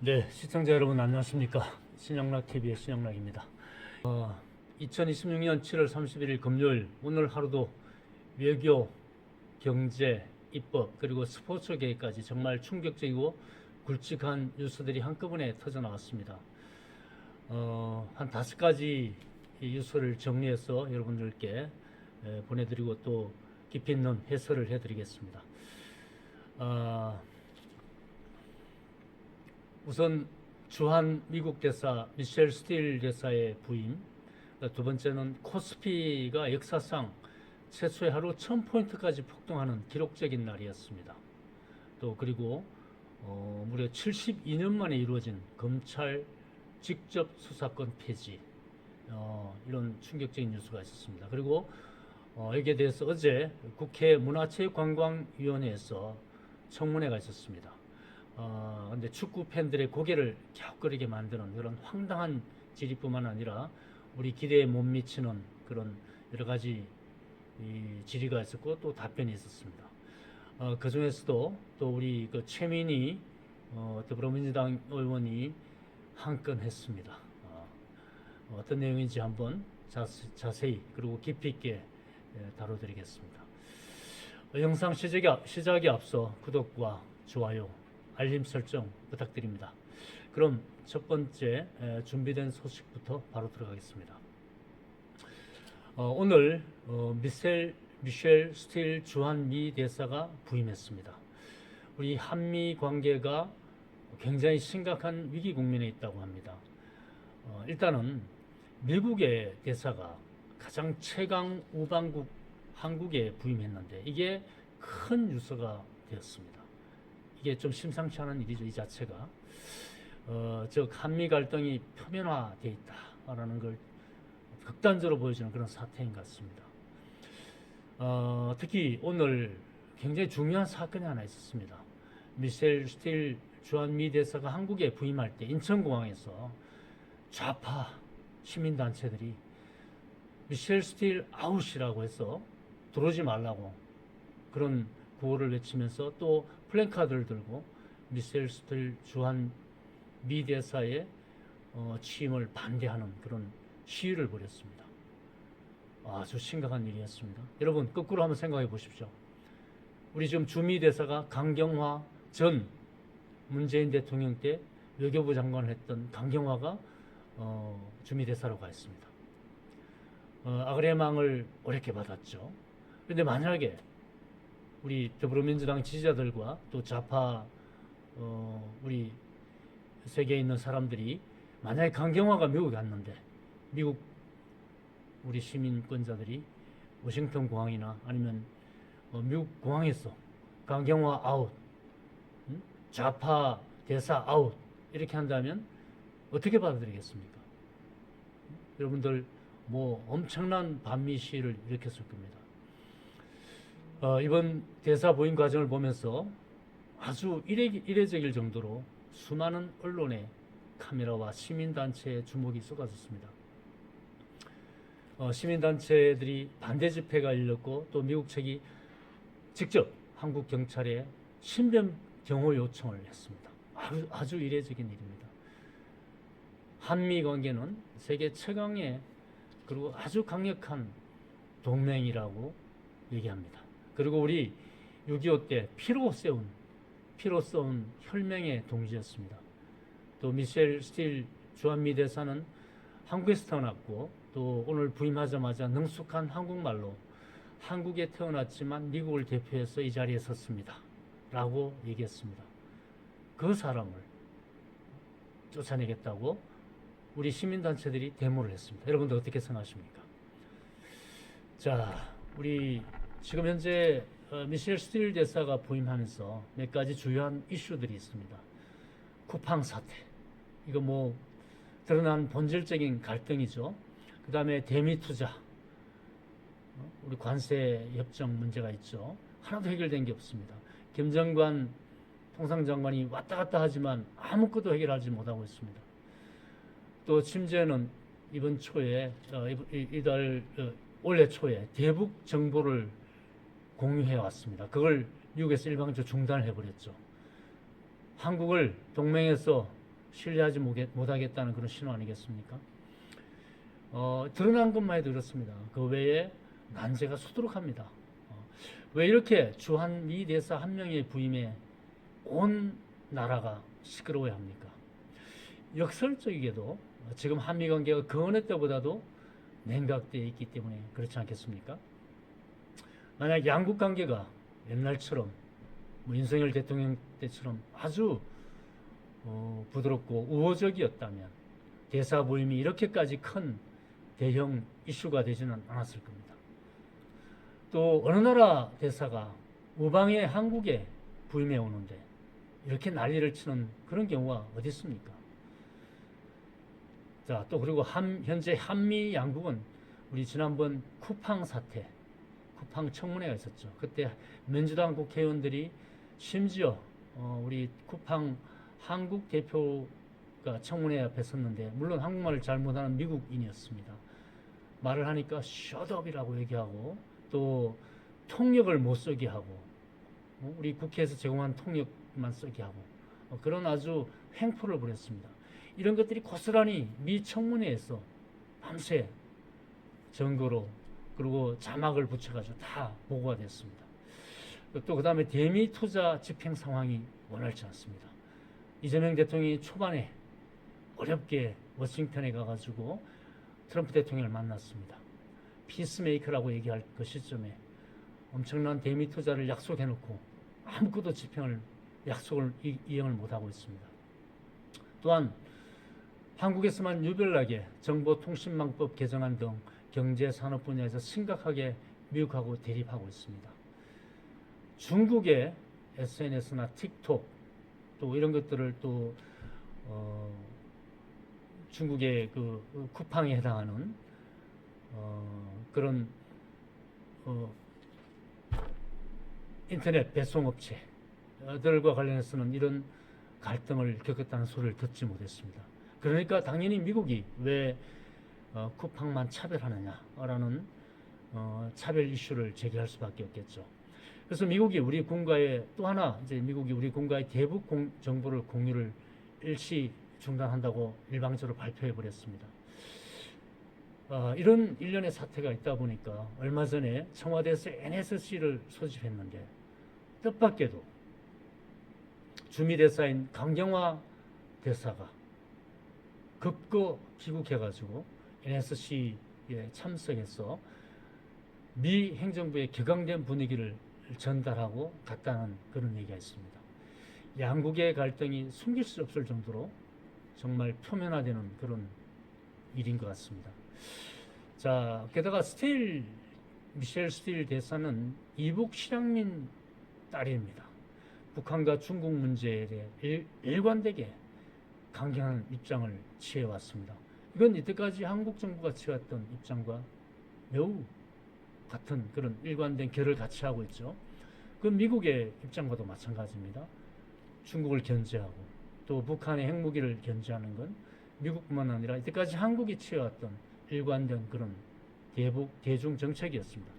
네, 시청자 여러분 안녕하십니까? 신영락TV의 신영락입니다. 2026년 7월 31일 금요일 오늘 하루도 외교, 경제, 입법 그리고 스포츠계까지 정말 충격적이고 굵직한 뉴스들이 한꺼번에 터져나왔습니다. 한 5가지 뉴스를 정리해서 여러분들께 보내드리고 또 깊이 있는 해설을 해드리겠습니다. 우선 주한 미국 대사 미셸 스틸 대사의 부임, 두 번째는 코스피가 역사상 최초의 하루 1000포인트까지 폭등하는 기록적인 날이었습니다. 또 그리고 무려 72년 만에 이루어진 검찰 직접 수사권 폐지, 이런 충격적인 뉴스가 있었습니다. 그리고 여기에 대해서 어제 국회 문화체육관광위원회에서 청문회가 있었습니다. 근데 축구 팬들의 고개를 갸웃거리게 만드는 그런 황당한 질의뿐만 아니라 우리 기대에 못 미치는 그런 여러 가지 질의가 있었고 또 답변이 있었습니다. 그 중에서도 또 우리 그 최민희 더불어민주당 의원이 한 건 했습니다. 어떤 내용인지 한번 자세히 그리고 깊이 있게 다뤄드리겠습니다. 영상 시작에 앞서 구독과 좋아요, 알림 설정 부탁드립니다. 그럼 첫 번째 준비된 소식부터 바로 들어가겠습니다. 오늘 미셸 스틸 주한 미 대사가 부임했습니다. 우리 한미 관계가 굉장히 심각한 위기 국면에 있다고 합니다. 일단은 미국의 대사가 가장 최강 우방국 한국에 부임했는데 이게 큰 뉴스가 되었습니다. 이게 좀 심상치 않은 일이죠, 이 자체가. 즉 한미 갈등이 표면화되어 있다라는 걸 극단적으로 보여주는 그런 사태인 것 같습니다. 특히 오늘 굉장히 중요한 사건이 하나 있었습니다. 미셸 스틸 주한미 대사가 한국에 부임할 때 인천공항에서 좌파 시민단체들이 미셸 스틸 아웃이라고 해서 들어오지 말라고 그런 구호를 외치면서 또 플랜카드를 들고 미셸 스틸 주한 미 대사의 취임을 반대하는 그런 시위를 벌였습니다. 아주 심각한 일이었습니다. 여러분 거꾸로 한번 생각해 보십시오. 우리 지금 주미 대사가 강경화 전 문재인 대통령 때 외교부 장관을 했던 강경화가 주미 대사로 가 있습니다. 아그레망을 어렵게 받았죠. 그런데 만약에 우리 더불어민주당 지지자들과 또 좌파 우리 세계에 있는 사람들이 만약에 강경화가 미국에 갔는데 미국 우리 시민권자들이 워싱턴 공항이나 아니면 미국 공항에서 강경화 아웃, 좌파 대사 아웃 이렇게 한다면 어떻게 받아들이겠습니까? 여러분들 뭐 엄청난 반미 시위를 일으켰을 겁니다. 이번 대사 부임 과정을 보면서 아주 이례적일 정도로 수많은 언론의 카메라와 시민단체의 주목이 쏟아졌습니다. 시민단체들이 반대 집회가 열렸고 또 미국 측이 직접 한국 경찰에 신변 경호 요청을 했습니다. 아주 이례적인 일입니다. 한미 관계는 세계 최강의 그리고 아주 강력한 동맹이라고 얘기합니다. 그리고 우리 6.25 때 피로 쏘은 혈맹의 동지였습니다. 또 미셸 스틸 주한미 대사는 한국에서 태어났고 또 오늘 부임하자마자 능숙한 한국말로 한국에 태어났지만 미국을 대표해서 이 자리에 섰습니다 라고 얘기했습니다. 그 사람을 쫓아내겠다고 우리 시민단체들이 데모를 했습니다. 여러분들 어떻게 생각하십니까? 자, 우리 지금 현재 미셸 스틸 대사가 부임하면서 몇 가지 주요한 이슈들이 있습니다. 쿠팡 사태, 이거 뭐 드러난 본질적인 갈등이죠. 그 다음에 대미 투자, 우리 관세 협정 문제가 있죠. 하나도 해결된 게 없습니다. 김정관 통상장관이 왔다 갔다 하지만 아무것도 해결하지 못하고 있습니다. 또 심지어는 이번 초에 이달 올해 초에 대북 정보를 공유해 왔습니다. 그걸 미국에서 일방적으로 중단을 해버렸죠. 한국을 동맹에서 신뢰하지 못하겠다는 그런 신호 아니겠습니까? 드러난 것만 해도 그렇습니다. 그 외에 난제가 수두룩합니다. 왜 이렇게 주한 미 대사 한 명의 부임에 온 나라가 시끄러워야 합니까? 역설적이게도 지금 한미 관계가 그 어느 때보다도 냉각되어 있기 때문에 그렇지 않겠습니까? 만약 양국 관계가 옛날처럼 윤석열 대통령 때처럼 아주 부드럽고 우호적이었다면 대사 부임이 이렇게까지 큰 대형 이슈가 되지는 않았을 겁니다. 또 어느 나라 대사가 우방의 한국에 부임해 오는데 이렇게 난리를 치는 그런 경우가 어디 있습니까? 자, 또 그리고 현재 한미 양국은 우리 지난번 쿠팡 사태, 쿠팡 청문회가 있었죠. 그때 민주당 국회의원들이 심지어 우리 쿠팡 한국 대표가 청문회 앞에 섰는데 물론 한국말을 잘 못하는 미국인이었습니다. 말을 하니까 셧업이라고 얘기하고 또 통역을 못 쓰게 하고 우리 국회에서 제공한 통역만 쓰게 하고 그런 아주 횡포를 부렸습니다. 이런 것들이 고스란히 미 청문회에서 밤새 증거로 그리고 자막을 붙여가지고 다 보고가 됐습니다. 또 그 다음에 대미 투자 집행 상황이 원활치 않습니다. 이재명 대통령이 초반에 어렵게 워싱턴에 가가지고 트럼프 대통령을 만났습니다. 피스메이커라고 얘기할 그 시점에 엄청난 대미 투자를 약속해놓고 아무것도 약속을 이행을 못하고 있습니다. 또한 한국에서만 유별나게 정보통신망법 개정안 등 경제산업 분야에서 심각하게 미국하고 대립하고 있습니다. 중국의 SNS나 틱톡 또 이런 것들을 또 중국의 그 쿠팡에 해당하는 그런 인터넷 배송업체들과 관련해서는 이런 갈등을 겪었다는 소리를 듣지 못했습니다. 그러니까 당연히 미국이 왜 쿠팡만 차별하느냐라는 차별 이슈를 제기할 수밖에 없겠죠. 그래서 미국이 우리 군과의 또 하나 이제 미국이 우리 군과의 대북 정보를 공유를 일시 중단한다고 일방적으로 발표해 버렸습니다. 이런 일련의 사태가 있다 보니까 얼마 전에 청와대에서 NSC를 소집했는데 뜻밖에도 주미 대사인 강경화 대사가 급거 귀국해가지고 NSC에 참석해서 미 행정부의 격앙된 분위기를 전달하고 갔다는 그런 얘기가 있습니다. 양국의 갈등이 숨길 수 없을 정도로 정말 표면화되는 그런 일인 것 같습니다. 자, 게다가 미셸 스틸 대사는 이북 실향민 딸입니다. 북한과 중국 문제에 대해 일관되게 강경한 입장을 취해왔습니다. 이건 이때까지 한국 정부가 취해왔던 입장과 매우 같은 그런 일관된 결을 같이 하고 있죠. 그 미국의 입장과도 마찬가지입니다. 중국을 견제하고 또 북한의 핵무기를 견제하는 건 미국뿐만 아니라 이때까지 한국이 취해왔던 일관된 그런 대중 정책이었습니다.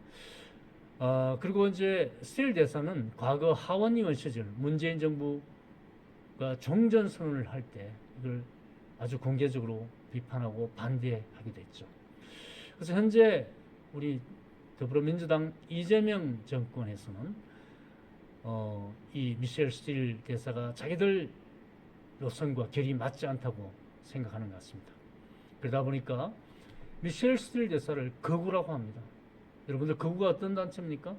그리고 이제 스틸 대사는 과거 하원 의원 시절 문재인 정부가 종전 선언을 할 때 이걸 아주 공개적으로 비판하고 반대하기도 했죠. 그래서 현재 우리 더불어민주당 이재명 정권에서는 이 미셸 스틸 대사가 자기들 노선과 결이 맞지 않다고 생각하는 것 같습니다. 그러다 보니까 미셸 스틸 대사를 거구라고 합니다. 여러분들 거구가 어떤 단체입니까?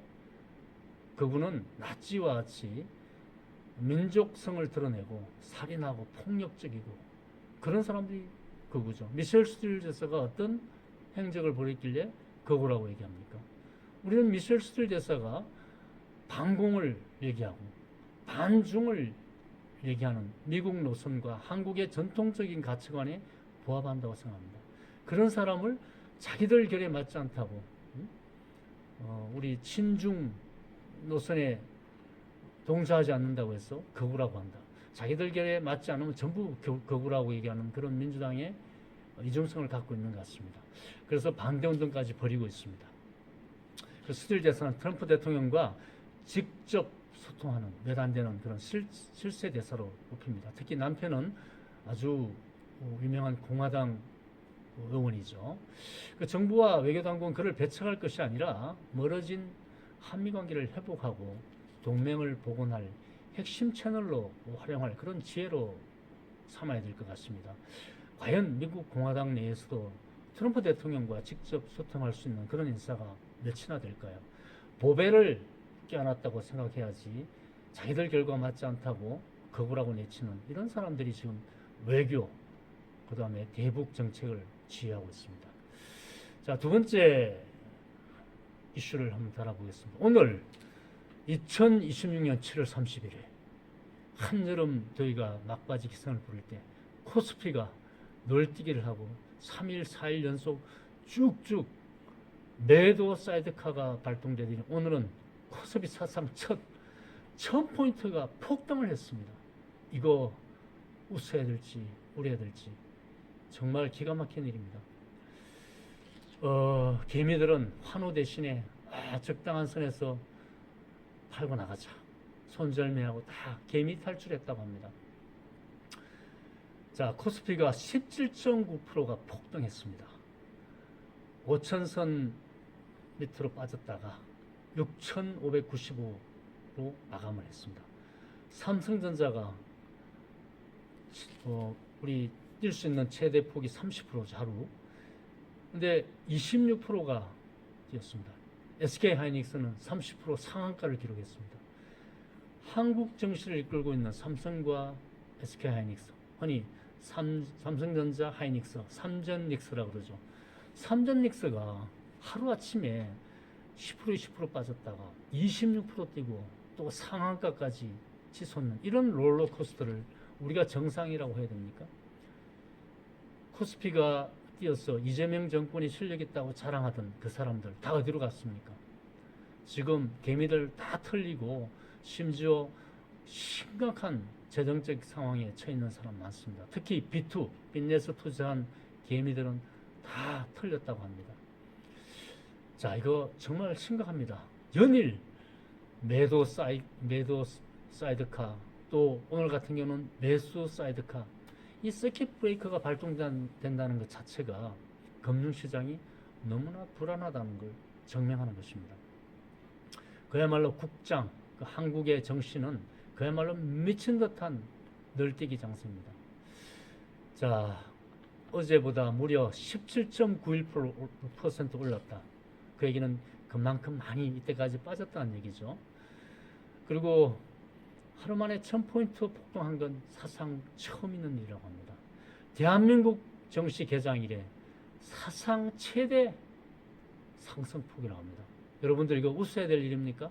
거구는 나치와 같이 민족성을 드러내고 살인하고 폭력적이고 그런 사람들이 거구죠. 미셸 스틸 대사가 어떤 행적을 벌였길래 거구라고 얘기합니까? 우리는 미셸 스틸 대사가 반공을 얘기하고 반중을 얘기하는 미국 노선과 한국의 전통적인 가치관에 부합한다고 생각합니다. 그런 사람을 자기들 결에 맞지 않다고 우리 친중 노선에 동조하지 않는다고 해서 거구라고 한다. 자기들 결에 맞지 않으면 전부 거구라고 얘기하는 그런 민주당의 이중성을 갖고 있는 것 같습니다. 그래서 반대운동까지 벌이고 있습니다. 스틸 대사는 트럼프 대통령과 직접 소통하는 몇 안 되는 그런 실세 대사로 꼽힙니다. 특히 남편은 아주 유명한 공화당 의원이죠. 그 정부와 외교당국은 그를 배척할 것이 아니라 멀어진 한미 관계를 회복하고 동맹을 복원할 핵심 채널로 활용할 그런 지혜로 삼아야 될 것 같습니다. 과연 미국 공화당 내에서도 트럼프 대통령과 직접 소통할 수 있는 그런 인사가 몇이나 될까요? 보배를 껴안았다고 생각해야지 자기들 결과 맞지 않다고 거부라고 내치는 이런 사람들이 지금 외교, 그 다음에 대북 정책을 지휘하고 있습니다. 자, 두 번째 이슈를 한번 다뤄보겠습니다. 오늘 2026년 7월 30일에 한여름 더위가 막바지 기승을 부릴 때 코스피가 널뛰기를 하고 3일, 4일 연속 쭉쭉 매도 사이드카가 발동되더니 오늘은 코스피 사상 첫 1000포인트가 폭등을 했습니다. 이거 웃어야 될지 우려야 될지 정말 기가 막힌 일입니다. 개미들은 환호 대신에 적당한 선에서 팔고 나가자. 손절매하고 다 개미 탈출했다고 합니다. 자, 코스피가 17.9%가 폭등했습니다. 5천선 밑으로 빠졌다가 6,595로 마감을 했습니다. 삼성전자가 우리 뛸 수 있는 최대 폭이 30%죠, 하루. 근데 26%가 뛰었습니다. SK하이닉스는 30% 상한가를 기록했습니다. 한국 증시를 이끌고 있는 삼성과 SK하이닉스, 흔히 삼성전자 하이닉스, 삼전닉스라고 그러죠. 삼전닉스가 하루아침에 10% 20% 빠졌다가 26% 뛰고 또 상한가까지 치솟는 이런 롤러코스터를 우리가 정상이라고 해야 됩니까? 코스피가 뛰어서 이재명 정권이 실력 있다고 자랑하던 그 사람들 다 어디로 갔습니까? 지금 개미들 다 털리고 심지어 심각한 재정적 상황에 처해 있는 사람 많습니다. 특히 B2, 빚내서 투자한 개미들은 다 털렸다고 합니다. 자, 이거 정말 심각합니다. 연일 매도 사이드카, 또 오늘 같은 경우는 매수 사이드카, 이 서킷 브레이커가 발동된다는 것 자체가 금융시장이 너무나 불안하다는 걸 증명하는 것입니다. 그야말로 국장, 한국의 정신은 그야말로 미친 듯한 널뛰기 장세입니다. 자, 어제보다 무려 17.91% 올랐다. 그 얘기는 그만큼 많이 이때까지 빠졌다는 얘기죠. 그리고 하루 만에 1000포인트 폭등한 건 사상 처음 있는 일이라고 합니다. 대한민국 정시 개장 이래 사상 최대 상승폭이라고 합니다. 여러분들 이거 웃어야 될 일입니까?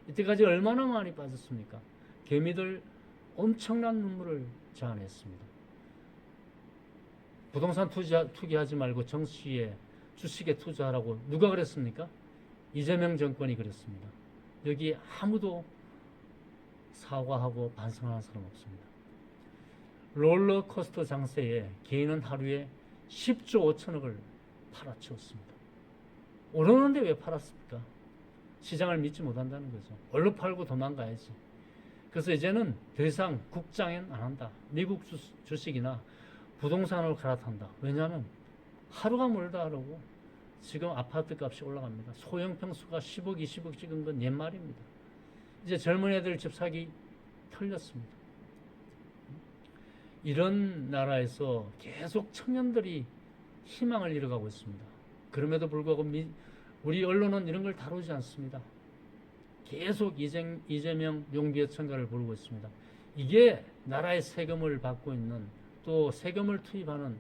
이때까지 얼마나 많이 빠졌습니까? 개미들 엄청난 눈물을 자아냈습니다. 부동산 투기하지 말고 정시에 주식에 투자하라고 누가 그랬습니까? 이재명 정권이 그랬습니다. 여기 아무도 사과하고 반성하는 사람 없습니다. 롤러코스터 장세에 개인은 하루에 10조 5천억을 팔아치웠습니다. 오르는데 왜 팔았습니까? 시장을 믿지 못한다는 거죠. 얼른 팔고 도망가야지. 그래서 이제는 더 이상 국장엔 안 한다. 미국 주식이나 부동산으로 갈아탄다. 왜냐하면 하루가 멀다 하라고 지금 아파트 값이 올라갑니다. 소형 평수가 10억, 20억 찍은 건 옛말입니다. 이제 젊은 애들 집 사기 털렸습니다. 이런 나라에서 계속 청년들이 희망을 잃어가고 있습니다. 그럼에도 불구하고 우리 언론은 이런 걸 다루지 않습니다. 계속 이재명 용비어 청가를 부르고 있습니다. 이게 나라의 세금을 받고 있는, 또 세금을 투입하는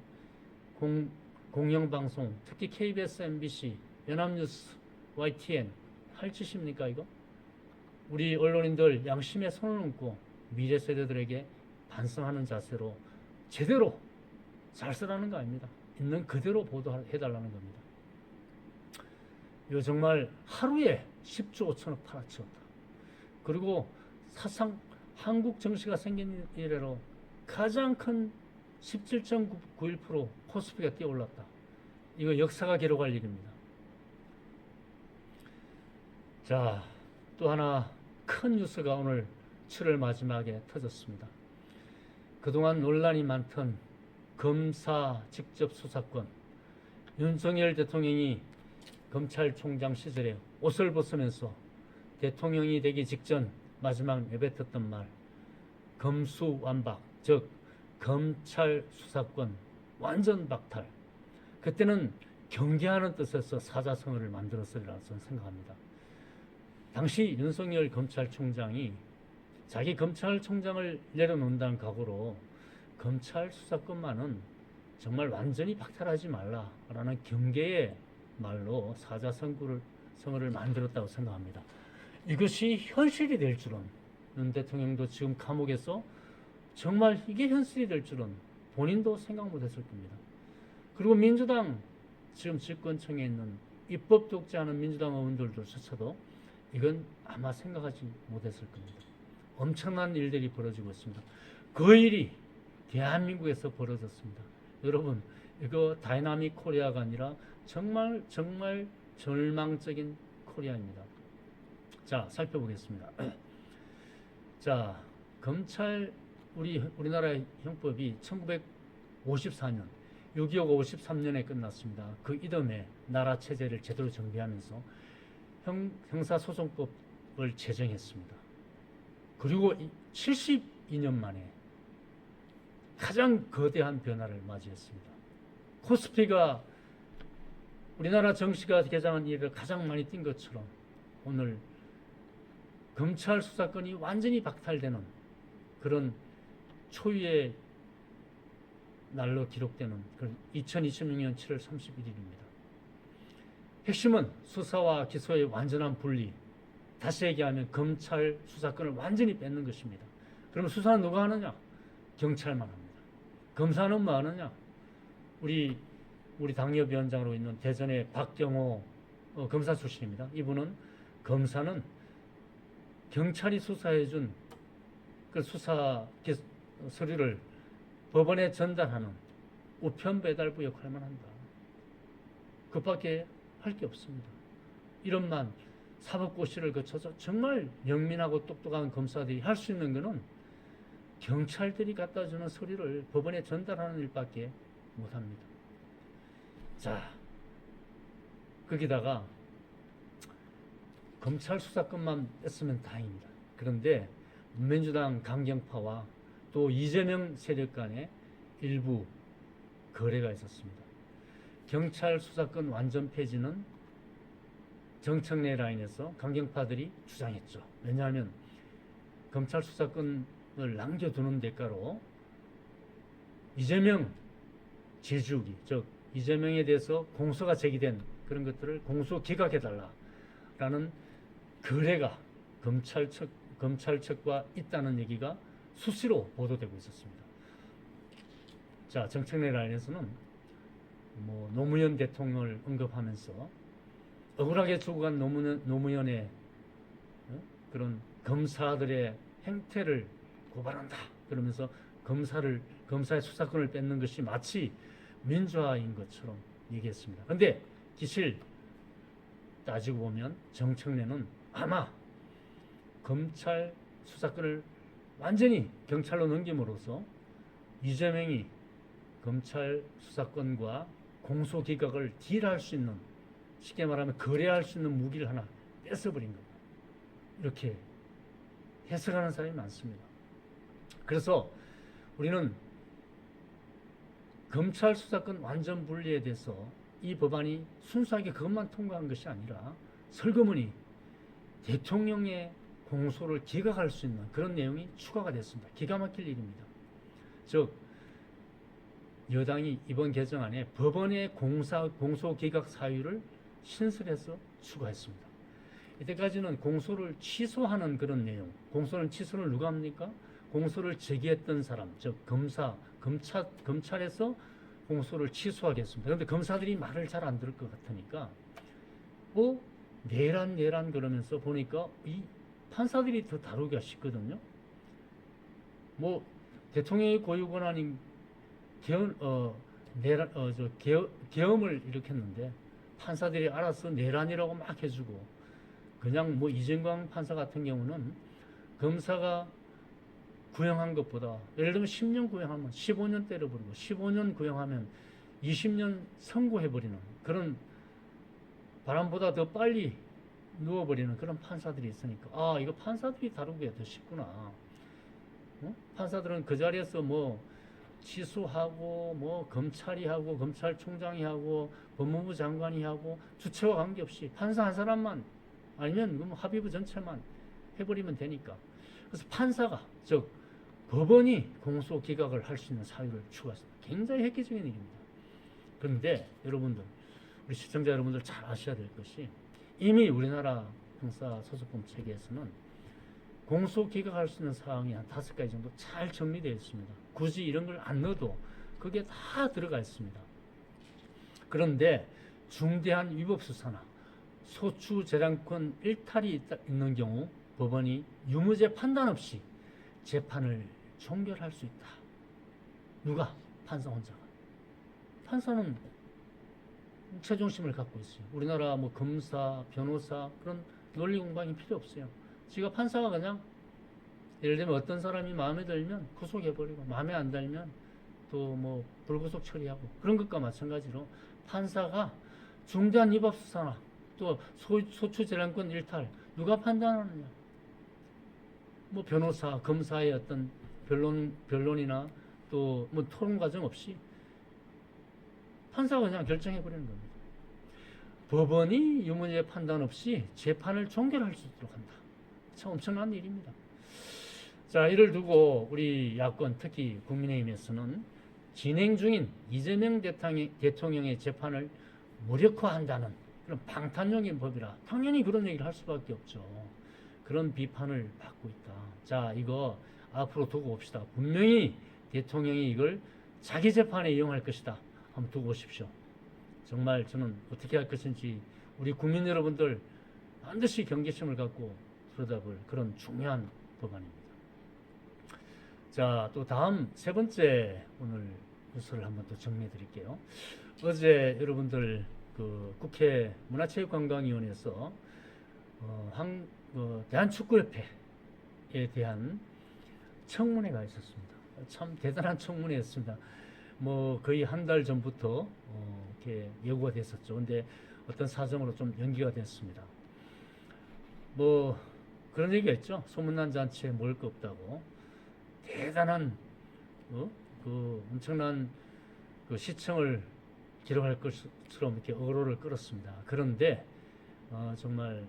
공영방송, 특히 KBS, MBC, 연합뉴스, YTN 할 짓입니까 이거? 우리 언론인들 양심에 손을 얹고 미래 세대들에게 반성하는 자세로 제대로 잘 쓰라는 거 아닙니다. 있는 그대로 보도해달라는 겁니다. 이거 정말 하루에 10조 5천억 팔아치웠다. 그리고 사상 한국 정시가 생긴 이래로 가장 큰 17.91% 코스피가 뛰어올랐다. 이거 역사가 기록할 일입니다. 자, 또 하나 큰 뉴스가 오늘 7월 마지막에 터졌습니다. 그동안 논란이 많던 검사 직접 수사권, 윤석열 대통령이 검찰총장 시절에 옷을 벗으면서 대통령이 되기 직전 마지막 내뱉었던 말, 검수완박, 즉 검찰 수사권 완전 박탈. 그때는 경계하는 뜻에서 사자성어를 만들었으리라 저는 생각합니다. 당시 윤석열 검찰총장이 자기 검찰총장을 내려놓는다는 각오로 검찰 수사권만은 정말 완전히 박탈하지 말라라는 경계의 말로 사자성어를 만들었다고 생각합니다. 이것이 현실이 될 줄은, 윤 대통령도 지금 감옥에서 정말 이게 현실이 될 줄은 본인도 생각 못했을 겁니다. 그리고 민주당 지금 집권층에 있는 입법 독재하는 민주당 의원들조차도 이건 아마 생각하지 못했을 겁니다. 엄청난 일들이 벌어지고 있습니다. 그 일이 대한민국에서 벌어졌습니다. 여러분, 이거 다이나믹 코리아가 아니라 정말 절망적인 코리아입니다. 자, 살펴보겠습니다. 자, 검찰 우리나라의 형법이 1954년 6.25가 53년에 끝났습니다. 그 이듬해 나라 체제를 제대로 정비하면서 형사소송법을 제정했습니다. 그리고 72년 만에 가장 거대한 변화를 맞이했습니다. 코스피가 우리나라 정시가 개장한 이래로 가장 많이 뛴 것처럼 오늘 검찰 수사권이 완전히 박탈되는 그런 초유의 날로 기록되는 2026년 7월 31일입니다. 핵심은 수사와 기소의 완전한 분리, 다시 얘기하면 검찰 수사권을 완전히 뺏는 것입니다. 그럼 수사는 누가 하느냐? 경찰만 합니다. 검사는 뭐 하느냐? 우리 당협위원장으로 있는 대전의 박경호 검사 출신입니다. 이분은 검사는 경찰이 수사해준 그 수사 서류를 법원에 전달하는 우편 배달부 역할만 한다. 그밖에 할 게 없습니다. 이런만 사법고시를 거쳐서 정말 영민하고 똑똑한 검사들이 할 수 있는 것은 경찰들이 갖다 주는 서류를 법원에 전달하는 일밖에 못합니다. 자, 거기다가 검찰 수사권만 뺐으면 다행입니다. 그런데 민주당 강경파와 또 이재명 세력 간에 일부 거래가 있었습니다. 경찰 수사권 완전 폐지는 정청래 라인에서 강경파들이 주장했죠. 왜냐하면 검찰 수사권을 남겨두는 대가로 이재명 제주기, 즉 이재명에 대해서 공소가 제기된 그런 것들을 공소 기각해달라라는 거래가 검찰 측과 있다는 얘기가 수시로 보도되고 있었습니다. 자, 정청래 라인에서는 노무현 대통령을 언급하면서 억울하게 죽어간 노무현의 그런 검사들의 행태를 고발한다. 그러면서 검사의 수사권을 뺏는 것이 마치 민주화인 것처럼 얘기했습니다. 그런데 기실 따지고 보면 정청래는 아마 검찰 수사권을 완전히 경찰로 넘김으로써 이재명이 검찰 수사권과 공소기각을 딜할 수 있는, 쉽게 말하면 거래할 수 있는 무기를 하나 뺏어버린 겁니다. 이렇게 해석하는 사람이 많습니다. 그래서 우리는 검찰 수사권 완전 분리에 대해서 이 법안이 순수하게 그것만 통과한 것이 아니라 설거머니 대통령의 공소를 기각할 수 있는 그런 내용이 추가가 됐습니다. 기가 막힐 일입니다. 즉 여당이 이번 개정안에 법원의 공소 기각 사유를 신설해서 추가했습니다. 이때까지는 공소를 취소하는 그런 내용, 취소를 누가 합니까? 공소를 제기했던 사람, 즉 검찰에서 공소를 취소하겠습니다. 그런데 검사들이 말을 잘 안 들을 것 같으니까 내란 그러면서 보니까 이 판사들이 더 다루기가 쉽거든요. 대통령의 고유 권한인 계엄을 일으켰는데 판사들이 알아서 내란이라고 막 해주고, 그냥 이정광 판사 같은 경우는 검사가 구형한 것보다 예를 들면 10년 구형하면 15년 때려버리고 15년 구형하면 20년 선고해버리는 그런 바람보다 더 빨리 누워버리는 그런 판사들이 있으니까 아 이거 판사들이 다루기가 더 쉽구나. 어? 판사들은 그 자리에서 뭐 치수하고 뭐 검찰이 하고 검찰총장이 하고 법무부 장관이 하고 주체와 관계없이 판사 한 사람만 아니면 뭐 합의부 전체만 해버리면 되니까. 그래서 판사가 즉 법원이 공소 기각을 할 수 있는 사유를 추구했습니다. 굉장히 획기적인 일입니다. 그런데 여러분들 우리 시청자 여러분들 잘 아셔야 될 것이 이미 우리나라 형사소송법 체계에서는 공소 기각할 수 있는 사항이 한 5가지 정도 잘 정리되어 있습니다. 굳이 이런 걸 안 넣어도 그게 다 들어가 있습니다. 그런데 중대한 위법 수사나 소추 재량권 일탈이 있는 경우 법원이 유무죄 판단 없이 재판을 종결할 수 있다. 누가? 판사 혼자가. 판사는 최종심을 갖고 있어요. 우리나라 뭐 검사, 변호사 그런 논리 공방이 필요 없어요. 지가 판사가 그냥 예를 들면 어떤 사람이 마음에 들면 구속해버리고 마음에 안 들면 또 뭐 불구속 처리하고 그런 것과 마찬가지로 판사가 중대한 위법 수사나 또 소추 재량권 일탈 누가 판단하느냐? 뭐 변호사, 검사의 어떤 변론이나 또 뭐 토론 과정 없이 판사가 그냥 결정해버리는 겁니다. 법원이 유무죄 판단 없이 재판을 종결할 수 있도록 한다. 참 엄청난 일입니다. 자, 이를 두고 우리 야권 특히 국민의힘에서는 진행 중인 이재명 대통령의 재판을 무력화한다는 그런 방탄용인 법이라 당연히 그런 얘기를 할 수밖에 없죠. 그런 비판을 받고 있다. 자, 이거 앞으로 두고 봅시다. 분명히 대통령이 이걸 자기 재판에 이용할 것이다. 한번 두고 보십시오. 정말 저는 어떻게 할 것인지 우리 국민 여러분들 반드시 경계심을 갖고 들여다볼 그런 중요한 법안입니다. 자, 또 다음 세 번째 오늘 뉴스를 한번 또 정리해 드릴게요. 어제 여러분들 그 국회 문화체육관광위원회에서 대한축구협회에 대한 청문회가 있었습니다. 참 대단한 청문회였습니다. 뭐 거의 한 달 전부터 이렇게 예고가 됐었죠. 근데 어떤 사정으로 좀 연기가 됐습니다. 뭐 그런 얘기가 있죠. 소문난 잔치에 먹을 거 없다고. 대단한 그 엄청난 그 시청을 기록할 것처럼 이렇게 어그로를 끌었습니다. 그런데 정말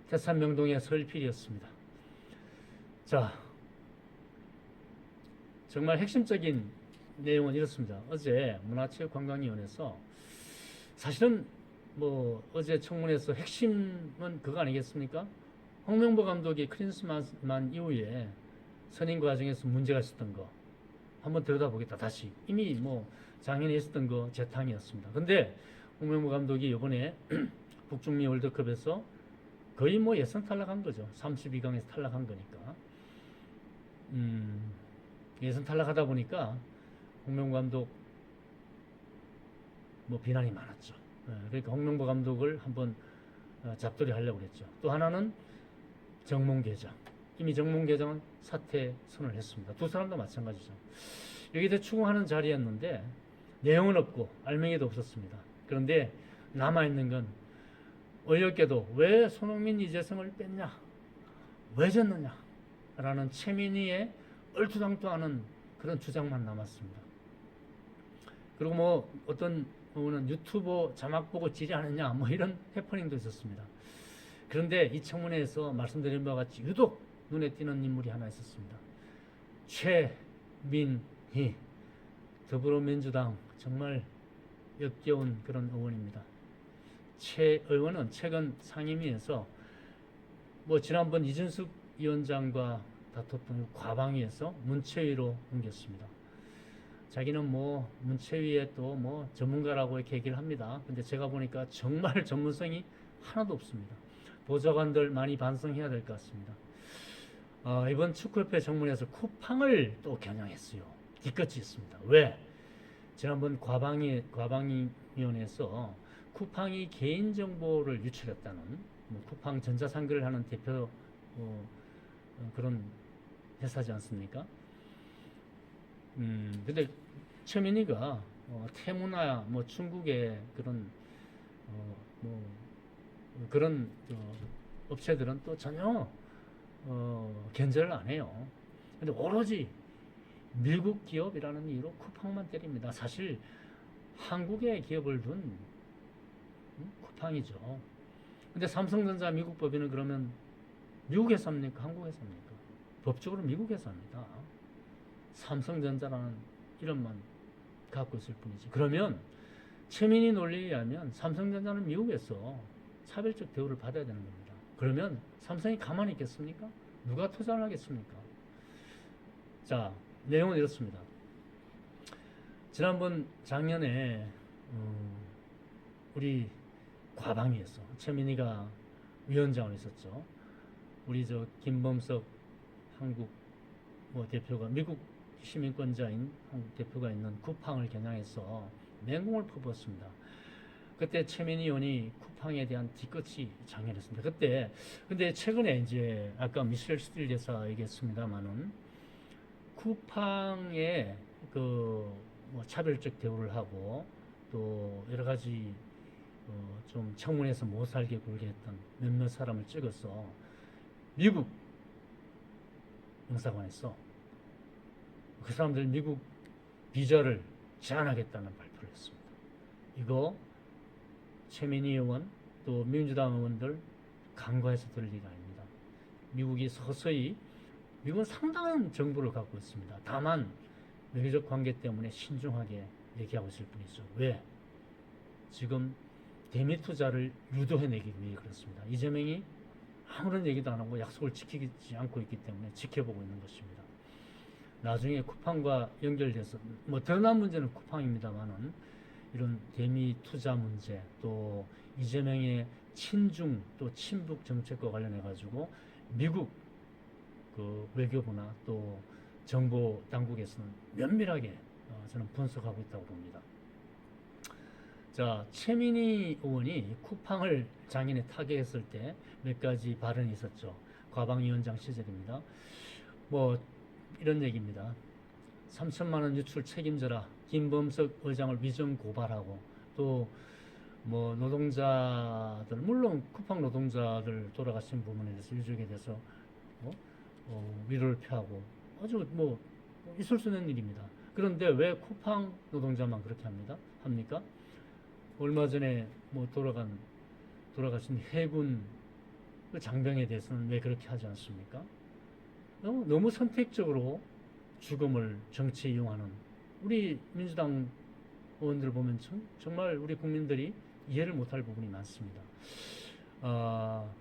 태산명동의 설필이었습니다. 자, 정말 핵심적인 내용은 이렇습니다. 어제 문화체육관광위원회에서 사실은 뭐 어제 청문회에서 핵심은 그거 아니겠습니까? 홍명보 감독이 크리스마스만 이후에 선임 과정에서 문제가 있었던 거 한번 들여다보겠다. 다시 이미 뭐 작년에 있었던 거 재탕이었습니다. 근데 홍명보 감독이 이번에 북중미 월드컵에서 거의 뭐 예선 탈락한 거죠. 32강에서 탈락한 거니까. 예선 탈락하다 보니까 홍명보 감독 뭐 비난이 많았죠. 그러니까 홍명보 감독을 한번 잡돌이 하려고 그랬죠. 또 하나는 정몽 계장. 이미 정몽 계장은 사퇴 선언을 했습니다. 두 사람도 마찬가지죠. 여기서 추궁하는 자리였는데 내용은 없고 알맹이도 없었습니다. 그런데 남아있는 건 어이없게도 왜 손흥민, 이재성을 뺐냐? 왜 졌느냐? 라는 최민희의 얼토당토하는 그런 주장만 남았습니다. 그리고 뭐 어떤 부분은 유튜버 자막 보고 지지하느냐 뭐 이런 해퍼닝도 있었습니다. 그런데 이 청문회에서 말씀드린 바와 같이 유독 눈에 띄는 인물이 하나 있었습니다. 최민희 더불어민주당 정말 역겨운 그런 의원입니다. 최 의원은 최근 상임위에서 뭐 지난번 이준석 위원장과 다퉜던 과방위에서 문체위로 옮겼습니다. 자기는 뭐 문체위에 또 뭐 전문가라고 이렇게 얘기를 합니다. 근데 제가 보니까 정말 전문성이 하나도 없습니다. 보좌관들 많이 반성해야 될 것 같습니다. 이번 축구협회 청문회에서 쿠팡을 또 겨냥했어요. 뒤끝이 있습니다. 왜? 지난번 과방위원회에서 쿠팡이 개인정보를 유출했다는 쿠팡 전자상거래를 하는 대표 그런 회사지 않습니까? 근데 최민희가 태무나 뭐 중국의 그런 뭐 그런 업체들은 또 전혀 견제를 안 해요. 근데 오로지 미국 기업이라는 이유로 쿠팡만 때립니다. 사실 한국의 기업을 둔 쿠팡이죠. 근데 삼성전자 미국 법인은 그러면 미국 회사입니까? 한국 회사입니까? 법적으로 미국 회사입니다. 삼성전자라는 이름만 갖고 있을 뿐이지. 그러면 최민희 논리에 의하면 삼성전자는 미국에서 차별적 대우를 받아야 되는 겁니다. 그러면 삼성이 가만히 있겠습니까? 누가 투자를 하겠습니까? 자, 내용은 이렇습니다. 지난번 작년에 우리 과방위에서 최민희가 위원장을 했었죠. 우리 저 김범석 한국 대표가 미국 시민권자인 한국 대표가 있는 쿠팡을 겨냥해서 맹공을 퍼부었습니다. 그때 최민희 의원이 쿠팡에 대한 뒤끝이 장렬했습니다. 근데 최근에 이제 아까 미셸 스틸 대사 얘기했습니다만은 쿠팡에 뭐 차별적 대우를 하고 또 여러 가지 좀 청문회에서 못 살게 굴게 했던 몇몇 사람을 찍어서 미국 영사관에서 그 사람들 미국 비자를 제한하겠다는 발표를 했습니다. 이거 최민희 의원 또 민주당 의원들 간과해서 들을 일이 아닙니다. 미국이 서서히 미국은 상당한 정보를 갖고 있습니다. 다만 외교적 관계 때문에 신중하게 얘기하고 있을 뿐이죠. 왜? 지금 대미 투자를 유도해내기 위해 그렇습니다. 이재명이 아무런 얘기도 안 하고 약속을 지키지 않고 있기 때문에 지켜보고 있는 것입니다. 나중에 쿠팡과 연결돼서 뭐 드러난 문제는 쿠팡입니다만은 이런 대미 투자 문제 또 이재명의 친중 또 친북 정책과 관련해 가지고 미국 그 외교부나 또 정보 당국에서는 면밀하게 저는 분석하고 있다고 봅니다. 자, 최민희 의원이 쿠팡을 작년에 타격했을 때 몇 가지 발언이 있었죠. 과방위원장 시절입니다. 뭐 이런 얘기입니다. 3천만 원 유출 책임져라. 김범석 의장을 위정 고발하고 또 뭐 노동자들 물론 쿠팡 노동자들 돌아가신 부분에 대해서 유족에 대해서 위로를 표하고 아주 뭐 있을 수 있는 일입니다. 그런데 왜 쿠팡 노동자만 그렇게 합니까? 얼마 전에 뭐 돌아가신 해군 그 장병에 대해서는 왜 그렇게 하지 않습니까? 너무 선택적으로 죽음을 정치에 이용하는 우리 민주당 의원들 보면 정말 우리 국민들이 이해를 못할 부분이 많습니다.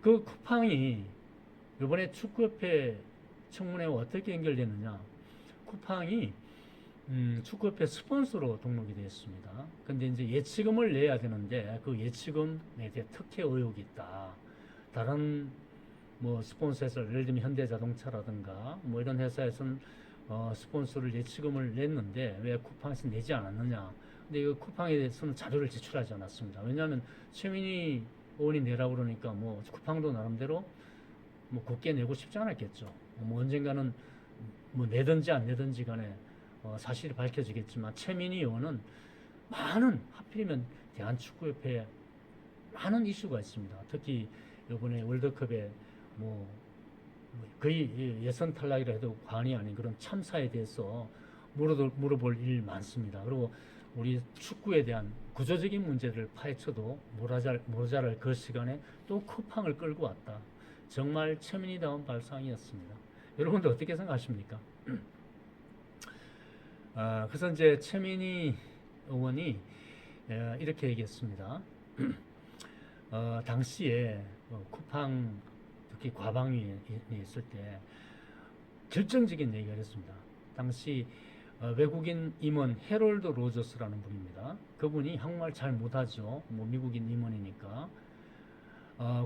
그 쿠팡이 이번에 축구협회 청문회와 어떻게 연결되느냐? 쿠팡이 축구협회 스폰서로 등록이 되었습니다. 근데 이제 예치금을 내야 되는데 그 예치금에 대해 특혜 의혹이 있다. 다른 뭐 스폰서에서 예를 들면 현대자동차라든가 뭐 이런 회사에서는 스폰서를 예치금을 냈는데 왜 쿠팡에서 내지 않았느냐? 근데 이 쿠팡에 대해서는 자료를 제출하지 않았습니다. 왜냐하면 최민희 의원이 내라고 그러니까 뭐 쿠팡도 나름대로 뭐 곱게 내고 싶지 않았겠죠. 뭐 언젠가는 뭐 내든지 안 내든지 간에 사실이 밝혀지겠지만 최민희 의원은 하필이면 대한축구협회에 많은 이슈가 있습니다. 특히 이번에 월드컵에 뭐 거의 예선 탈락이라 해도 과언이 아닌 그런 참사에 대해서 물어볼 일 많습니다. 그리고 우리 축구에 대한 구조적인 문제를 파헤쳐도 모자랄 그 시간에 또 쿠팡을 끌고 왔다. 정말 최민희다운 발상이었습니다. 여러분들 어떻게 생각하십니까? 그래서 이제 최민희 의원이 이렇게 얘기했습니다. 당시에 쿠팡 특히 과방위에 있을 때 결정적인 얘기를 했습니다. 당시 외국인 임원 해롤드 로저스라는 분입니다. 그분이 한국말 잘 못하죠. 뭐 미국인 임원이니까.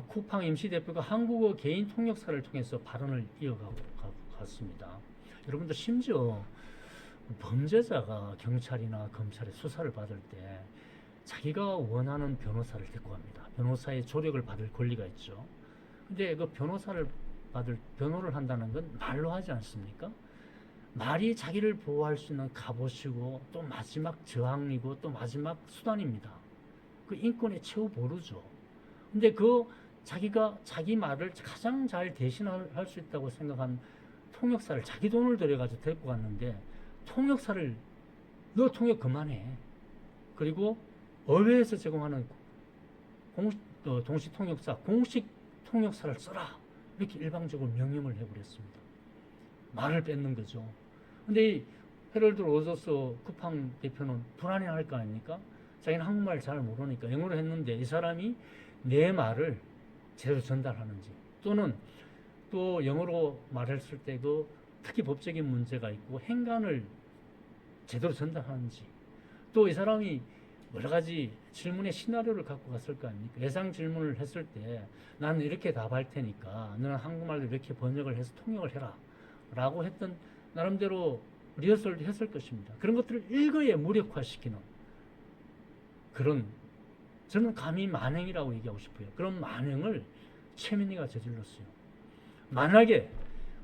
쿠팡 임시대표가 한국어 개인 통역사를 통해서 발언을 이어갔습니다. 여러분들 심지어 범죄자가 경찰이나 검찰에 수사를 받을 때 자기가 원하는 변호사를 데리고 갑니다. 변호사의 조력을 받을 권리가 있죠. 근데 그 변호사를 받을 변호를 한다는 건 말로 하지 않습니까? 말이 자기를 보호할 수 있는 갑옷이고 또 마지막 저항이고 또 마지막 수단입니다. 그 인권의 최후 보루죠. 근데 자기가 자기 말을 가장 잘 대신할 수 있다고 생각한 통역사를 자기 돈을 들여가지고 데리고 갔는데 통역사를 너 통역 그만해. 그리고 의회에서 제공하는 동시 통역사, 공식 통역사를 써라. 이렇게 일방적으로 명령을 해버렸습니다. 말을 뺏는 거죠. 근데 이 헤럴드 로저스 쿠팡 대표는 불안해할 거 아닙니까? 자기는 한국말 잘 모르니까 영어로 했는데 이 사람이 내 말을 제대로 전달하는지 또는 또 영어로 말했을 때 특히 법적인 문제가 있고 행간을 제대로 전달하는지 또 이 사람이 여러 가지 질문의 시나리오를 갖고 갔을 거 아닙니까? 예상 질문을 했을 때 나는 이렇게 답할 테니까 너는 한국말로 이렇게 번역을 해서 통역을 해라 라고 했던 나름대로 리허설을 했을 것입니다. 그런 것들을 일거에 무력화시키는 그런 저는 감히 만행이라고 얘기하고 싶어요. 그런 만행을 최민희가 저질렀어요. 만약에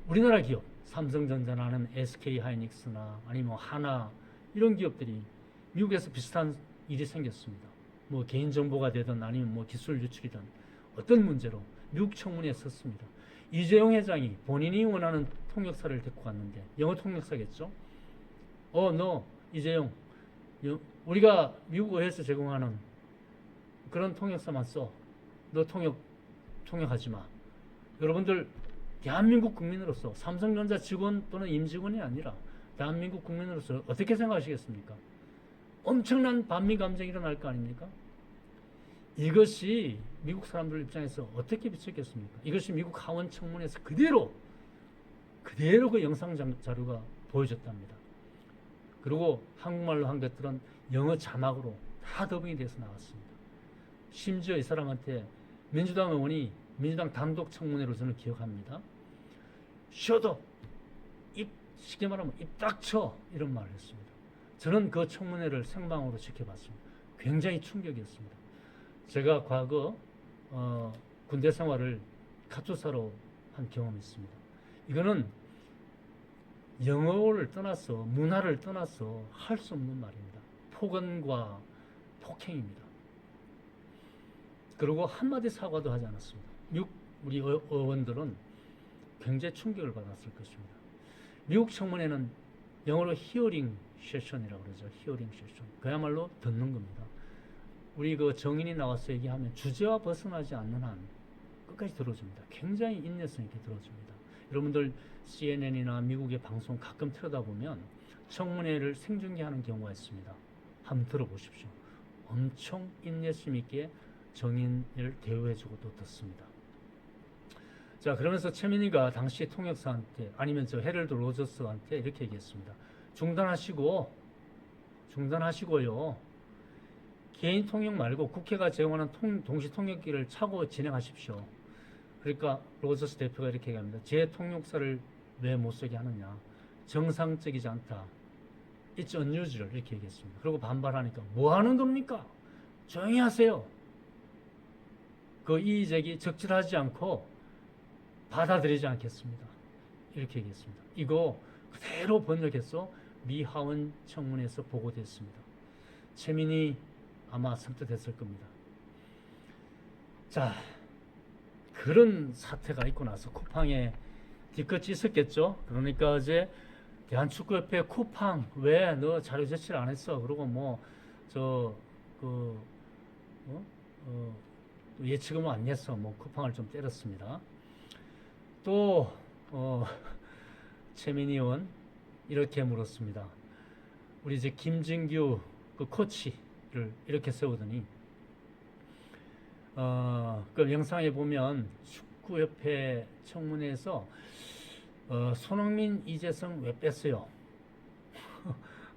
우리나라 기업 삼성전자나 아니면 SK하이닉스나 아니면 하나 이런 기업들이 미국에서 비슷한 일이 생겼습니다. 뭐 개인정보가 되든 아니면 뭐 기술 유출이든 어떤 문제로 미국 청문회에 섰습니다. 이재용 회장이 본인이 원하는 통역사를 데리고 갔는데 영어 통역사겠죠. 너 이재용 우리가 미국 의회에서 제공하는 그런 통역사만 써. 너 통역하지 마. 여러분들 대한민국 국민으로서 삼성전자 직원 또는 임직원이 아니라 대한민국 국민으로서 어떻게 생각하시겠습니까? 엄청난 반미 감정이 일어날 거 아닙니까? 이것이 미국 사람들 입장에서 어떻게 비쳤겠습니까? 이것이 미국 하원 청문회에서 그대로 그 영상 자료가 보여졌답니다. 그리고 한국말로 한 것들은 영어 자막으로 다 더빙이 돼서 나왔습니다. 심지어 이 사람한테 민주당 의원이 민주당 단독 청문회로 저는 기억합니다. 셔도 쉽게 말하면 입 닥쳐 이런 말을 했습니다. 저는 그 청문회를 생방으로 지켜봤습니다. 굉장히 충격이었습니다. 제가 과거 군대 생활을 카투사로 한 경험이 있습니다. 이거는 영어를 떠나서 문화를 떠나서 할 수 없는 말입니다. 폭언과 폭행입니다. 그리고 한마디 사과도 하지 않았습니다. 우리 의원들은 굉장히 충격을 받았을 것입니다. 미국 청문회는 영어로 히어링 세션이라고 그러죠. 히어링 세션. 그야말로 듣는 겁니다. 우리 정인이 나와서 얘기하면 주제와 벗어나지 않는 한 끝까지 들어줍니다. 굉장히 인내성 있게 들어줍니다. 여러분들 CNN이나 미국의 방송 가끔 틀어다보면 청문회를 생중계하는 경우가 있습니다. 한번 들어보십시오. 엄청 인내심 있게 정인을 대우해주고 또 듣습니다. 자, 그러면서 최민희가 당시 통역사한테 아니면 헤럴드 로저스한테 이렇게 얘기했습니다. 중단하시고요. 개인 통역 말고 국회가 제공하는 동시 통역기를 차고 진행하십시오. 그러니까 로저스 대표가 이렇게 얘기합니다. 제 통역사를 왜 못 쓰게 하느냐. 정상적이지 않다. It's unusual 이렇게 얘기했습니다. 그리고 반발하니까 뭐 하는 겁니까? 조용히 하세요. 그 이의제기 적절하지 않고 받아들이지 않겠습니다. 이렇게 얘기했습니다. 이거 그대로 번역해서 미 하원 청문회에서 보고됐습니다. 최민희 아마 섬뜩했을 겁니다. 자, 그런 사태가 있고 나서 쿠팡에 뒤끝이 있었겠죠. 그러니까 어제 대한축구협회 쿠팡 왜 너 자료 제출 안 했어? 그리고 예치금 안 냈어. 쿠팡을 좀 때렸습니다. 또 최민희 의원 이렇게 물었습니다. 우리 이제 김진규 그 코치를 이렇게 세우더니 그 영상에 보면 축구협회 청문회에서 손흥민, 이재성 왜 뺐어요?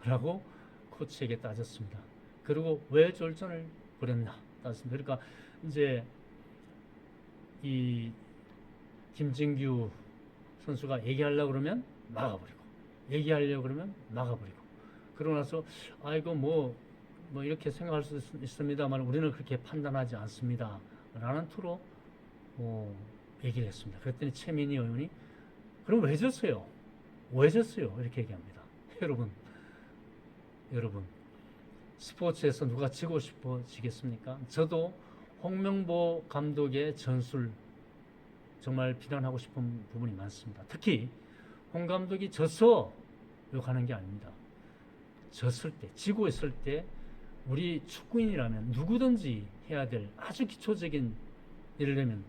라고 코치에게 따졌습니다. 그리고 왜 졸전을 벌였나 따졌습니다. 그러니까 이제 이 김진규 선수가 얘기하려고 그러면 막아버리고 얘기하려고 그러면 막아버리고 그러고 나서 아이고 뭐 이렇게 생각할 수 있습니다만 우리는 그렇게 판단하지 않습니다 라는 투로 얘기를 했습니다. 그랬더니 최민희 의원이 그럼 왜 졌어요? 왜 졌어요? 이렇게 얘기합니다. 여러분 스포츠에서 누가 지고 싶어지겠습니까? 저도 홍명보 감독의 전술 정말 비난하고 싶은 부분이 많습니다. 특히 홍 감독이 져서 욕하는 게 아닙니다. 졌을 때, 지고 있을 때 우리 축구인이라면 누구든지 해야 될 아주 기초적인, 예를 들면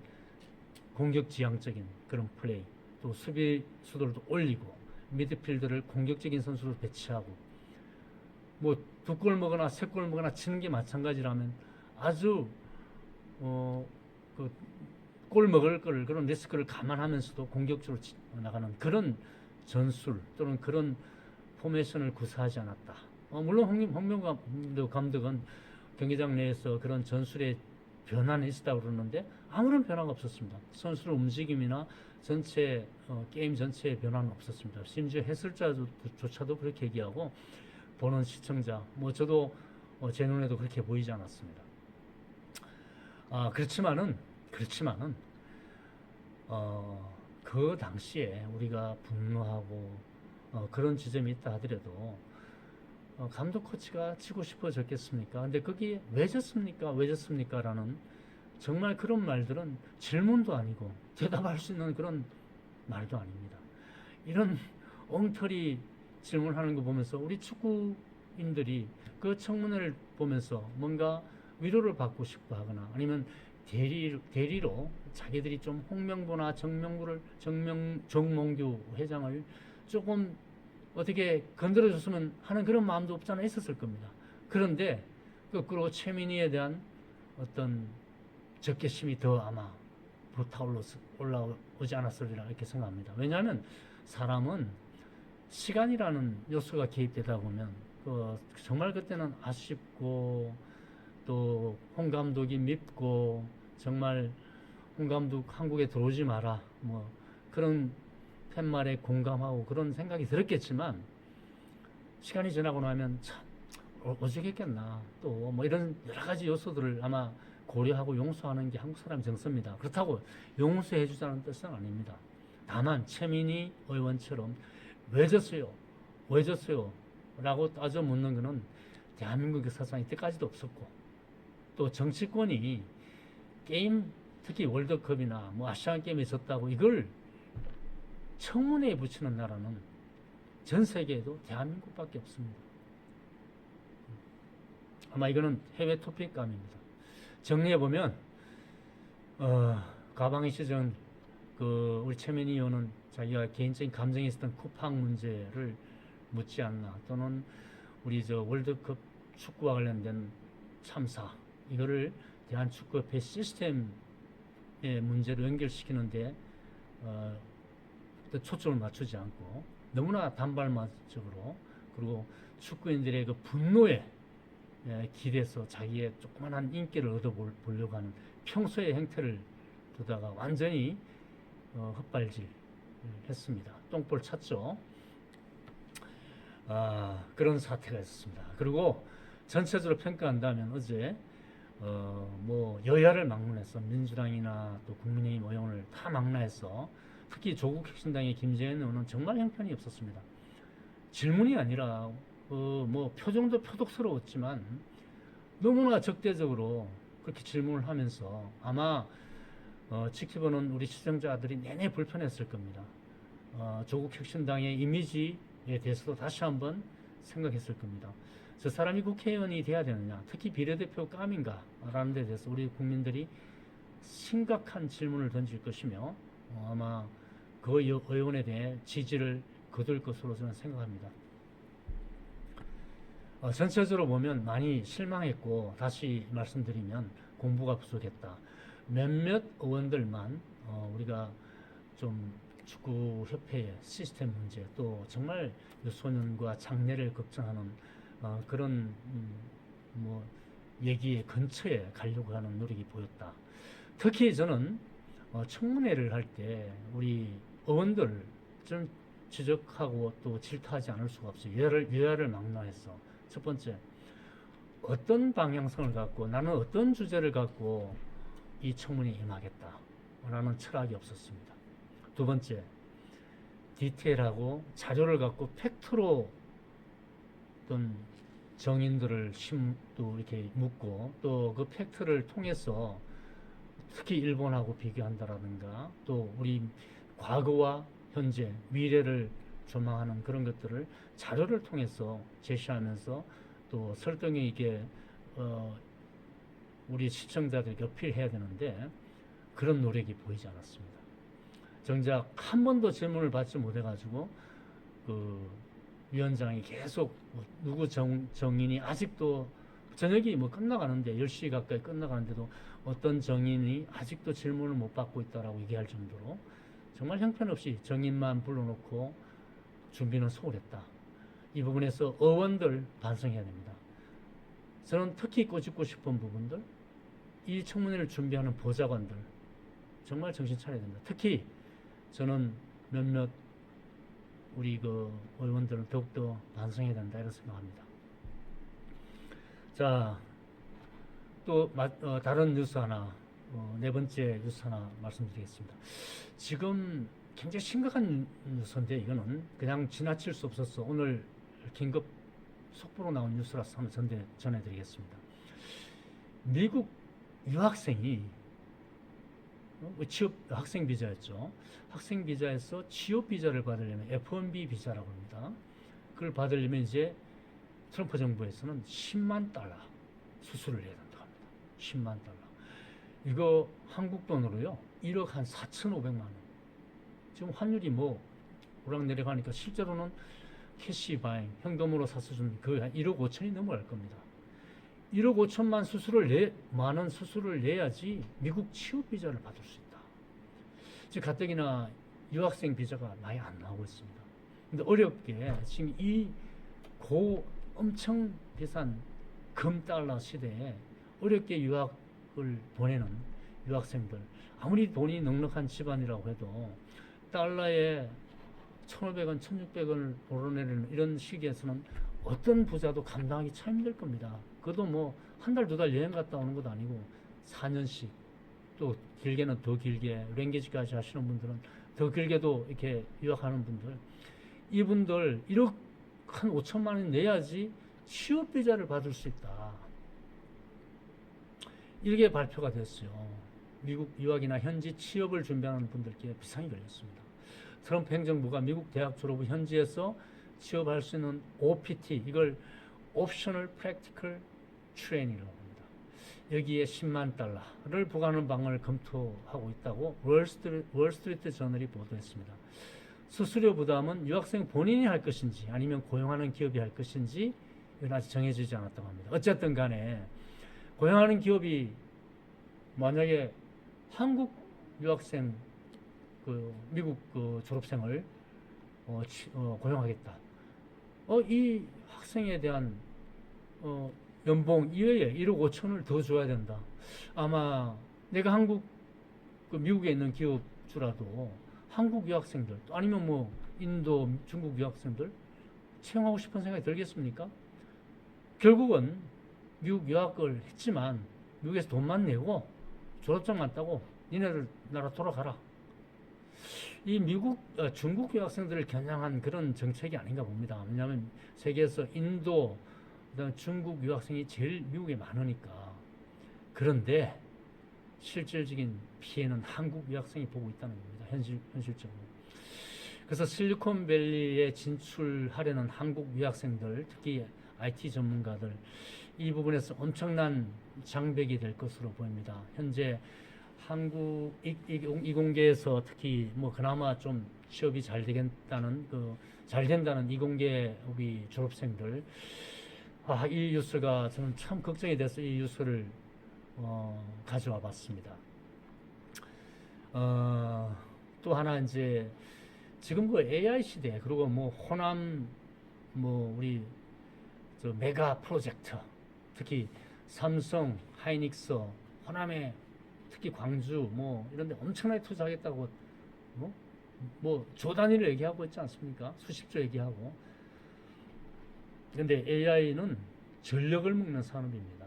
공격지향적인 그런 플레이, 또 수비수들도 올리고 미드필더를 공격적인 선수로 배치하고 뭐 2골 먹거나 3골 먹거나 치는 게 마찬가지라면 아주 골 먹을 거를 그런 리스크를 감안하면서도 공격적으로 나가는 그런 전술 또는 그런 포메이션을 구사하지 않았다. 물론 홍명보 감독은 경기장 내에서 그런 전술의 변화는 있었다고 그러는데 아무런 변화가 없었습니다. 선수의 움직임이나 전체 게임 전체의 변화는 없었습니다. 심지어 해설자조차도 그렇게 얘기하고 보는 시청자, 뭐 저도 제 눈에도 그렇게 보이지 않았습니다. 그렇지만은 그 당시에 우리가 분노하고 그런 지점이 있다 하더라도 감독 코치가 지고 싶어졌겠습니까? 근데 그게 왜 졌습니까? 왜 졌습니까? 라는 정말 그런 말들은 질문도 아니고 대답할 수 있는 그런 말도 아닙니다. 이런 엉터리 질문하는 거 보면서 우리 축구인들이 그 청문회를 보면서 뭔가 위로를 받고 싶어 하거나 아니면 대리로 자기들이 좀 홍명보나 정몽규 회장을 조금 어떻게 건드려줬으면 하는 그런 마음도 없잖아 있었을 겁니다. 그런데 거꾸로 최민희에 대한 어떤 적개심이 더 아마 올라오지 않았으리라 이렇게 생각합니다. 왜냐하면 사람은 시간이라는 요소가 개입되다 보면 정말 그때는 아쉽고 또 홍 감독이 밉고 정말 홍 감독 한국에 들어오지 마라 뭐 그런 팻말에 공감하고 그런 생각이 들었겠지만 시간이 지나고 나면 참 어쩌겠겠나 또 뭐 이런 여러 가지 요소들을 아마 고려하고 용서하는 게 한국 사람 정서입니다. 그렇다고 용서해 주자는 뜻은 아닙니다. 다만 최민희 의원처럼 왜 졌어요? 왜 졌어요? 라고 따져 묻는 것은 대한민국의 사상 이때까지도 없었고 또 정치권이 게임 특히 월드컵이나 뭐 아시안 게임에 졌다고 이걸 청문회에 붙이는 나라는 전 세계에도 대한민국밖에 없습니다. 아마 이거는 해외 토픽감입니다. 정리해보면 가방의 시즌 우리 최민희 의원은 자기가 개인적인 감정이 있었던 쿠팡 문제를 묻지 않나 또는 우리 월드컵 축구와 관련된 참사 이거를 대한축구협회 시스템의 문제로 연결시키는데 초점을 맞추지 않고 너무나 단발적으로 그리고 축구인들의 그 분노에 기대서 자기의 조그만한 인기를 얻어보려고 하는 평소의 행태를 두다가 완전히 헛발질 했습니다. 똥볼 찼죠. 그런 사태가 있었습니다. 그리고 전체적으로 평가한다면 어제 뭐 여야를 막론해서 민주당이나 또 국민의힘 의원을 다 막론해서 특히 조국 혁신당의 김재현 의원은 정말 형편이 없었습니다. 질문이 아니라 뭐 표정도 표독스러웠지만 너무나 적대적으로 그렇게 질문을 하면서 아마 지켜보는 우리 시청자들이 내내 불편했을 겁니다. 조국 혁신당의 이미지에 대해서도 다시 한번 생각했을 겁니다. 저 사람이 국회의원이 돼야 되느냐, 특히 비례대표 감인가 라는 데 대해서 우리 국민들이 심각한 질문을 던질 것이며 아마 그 의원에 대해 지지를 거둘 것으로 저는 생각합니다. 전체적으로 보면 많이 실망했고 다시 말씀드리면 공부가 부족했다. 몇몇 의원들만 우리가 좀 축구협회의 시스템 문제 또 정말 유소년과 장래를 걱정하는 그런 뭐 얘기의 근처에 가려고 하는 노력이 보였다. 특히 저는 청문회를 할 때 우리 의원들 좀 지적하고 또 질타하지 않을 수가 없어요. 여야를 막론해서 첫 번째 어떤 방향성을 갖고 나는 어떤 주제를 갖고 이 청문회에 임하겠다. 라는 철학이 없었습니다. 두 번째, 디테일하고 자료를 갖고 팩트로 어떤 정인들을 또 이렇게 묻고 또 그 팩트를 통해서 특히 일본하고 비교한다라든가 또 우리 과거와 현재, 미래를 조망하는 그런 것들을 자료를 통해서 제시하면서 또 설득력 있게 우리 시청자들에게 어필해야 되는데 그런 노력이 보이지 않았습니다. 정작 한 번도 질문을 받지 못해가지고 그 위원장이 계속 누구 정인이 아직도 저녁이 뭐 끝나가는데 10시 가까이 끝나가는데도 어떤 정인이 아직도 질문을 못 받고 있다라고 얘기할 정도로 정말 형편없이 정인만 불러놓고 준비는 소홀했다. 이 부분에서 어원들 반성해야 됩니다. 저는 특히 꼬집고 싶은 부분들, 이 청문회를 준비하는 보좌관들 정말 정신 차려야 됩니다. 특히 저는 몇몇 우리 그 의원들은 더욱더 반성해야 된다 이런 생각합니다. 자, 또 다른 뉴스 하나, 네 번째 뉴스 하나 말씀드리겠습니다. 지금 굉장히 심각한 뉴스인데 이거는 그냥 지나칠 수 없어서 오늘 긴급 속보로 나온 뉴스라서 한번 전해드리겠습니다. 미국 유학생이 취업 학생 비자였죠. 학생 비자에서 취업 비자를 받으려면 F1B 비자라고 합니다. 그걸 받으려면 이제 트럼프 정부에서는 10만 달러 수수료를 내야 된다고 합니다. 10만 달러. 이거 한국 돈으로요 1억 한 4,500만 원. 지금 환율이 뭐 오락내락 하니까 실제로는 캐시 바잉 현금으로 사서 준 거의 한 1억 5천이 넘어갈 겁니다. 1억 5천만 많은 수수료를 내야지 미국 취업 비자를 받을 수 있다. 지금 가뜩이나 유학생 비자가 많이 안 나오고 있습니다. 근데 어렵게 지금 이 엄청 비싼 금달러 시대에 어렵게 유학을 보내는 유학생들, 아무리 돈이 넉넉한 집안이라고 해도 달러에 1,500원, 1,600원을 오르내리는 이런 시기에서는 어떤 부자도 감당하기 참 힘들 겁니다. 그것도 뭐 한 달, 두 달 여행 갔다 오는 것도 아니고 4년씩 또 길게는 더 길게 랭귀지까지 하시는 분들은 더 길게도 이렇게 유학하는 분들, 이분들 1억 한 5천만 원 내야지 취업 비자를 받을 수 있다. 이렇게 발표가 됐어요. 미국 유학이나 현지 취업을 준비하는 분들께 비상이 걸렸습니다. 트럼프 행정부가 미국 대학 졸업 후 현지에서 취업할 수 있는 OPT, 이걸 Optional Practical Training이라고 합니다. 여기에 10만 달러를 부과하는 방안을 검토하고 있다고 월스트리트 저널이 보도했습니다. 수수료 부담은 유학생 본인이 할 것인지 아니면 고용하는 기업이 할 것인지 이건 아직 정해지지 않았다고 합니다. 어쨌든 간에 고용하는 기업이 만약에 한국 유학생 미국 졸업생을 고용하겠다. 이 학생에 대한 연봉 이외에 1억 5천을 더 줘야 된다. 아마 내가 미국에 있는 기업주라도 한국 유학생들 아니면 뭐 인도, 중국 유학생들 채용하고 싶은 생각이 들겠습니까? 결국은 미국 유학을 했지만 미국에서 돈만 내고 졸업장만 따고 니네들 나라 돌아가라. 이 중국 유학생들을 겨냥한 그런 정책이 아닌가 봅니다. 왜냐하면 세계에서 인도, 그다음에 중국 유학생이 제일 미국에 많으니까. 그런데 실질적인 피해는 한국 유학생이 보고 있다는 겁니다. 현실적으로. 그래서 실리콘밸리에 진출하려는 한국 유학생들, 특히 IT 전문가들, 이 부분에서 엄청난 장벽이 될 것으로 보입니다. 현재 한국 이공계에서 특히 뭐 그나마 좀 취업이 잘 된다는 이공계 우리 졸업생들, 이 뉴스가 저는 참 걱정이 돼서 이 뉴스를 가져와 봤습니다. 또 하나 이제 지금 그 AI 시대, 그리고 뭐 호남 우리 메가 프로젝트, 특히 삼성, 하이닉스, 호남에 특히 광주 이런 데 엄청나게 투자하겠다고 조 단위를 얘기하고 있지 않습니까? 수십조 얘기하고. 근데 AI는 전력을 먹는 산업입니다.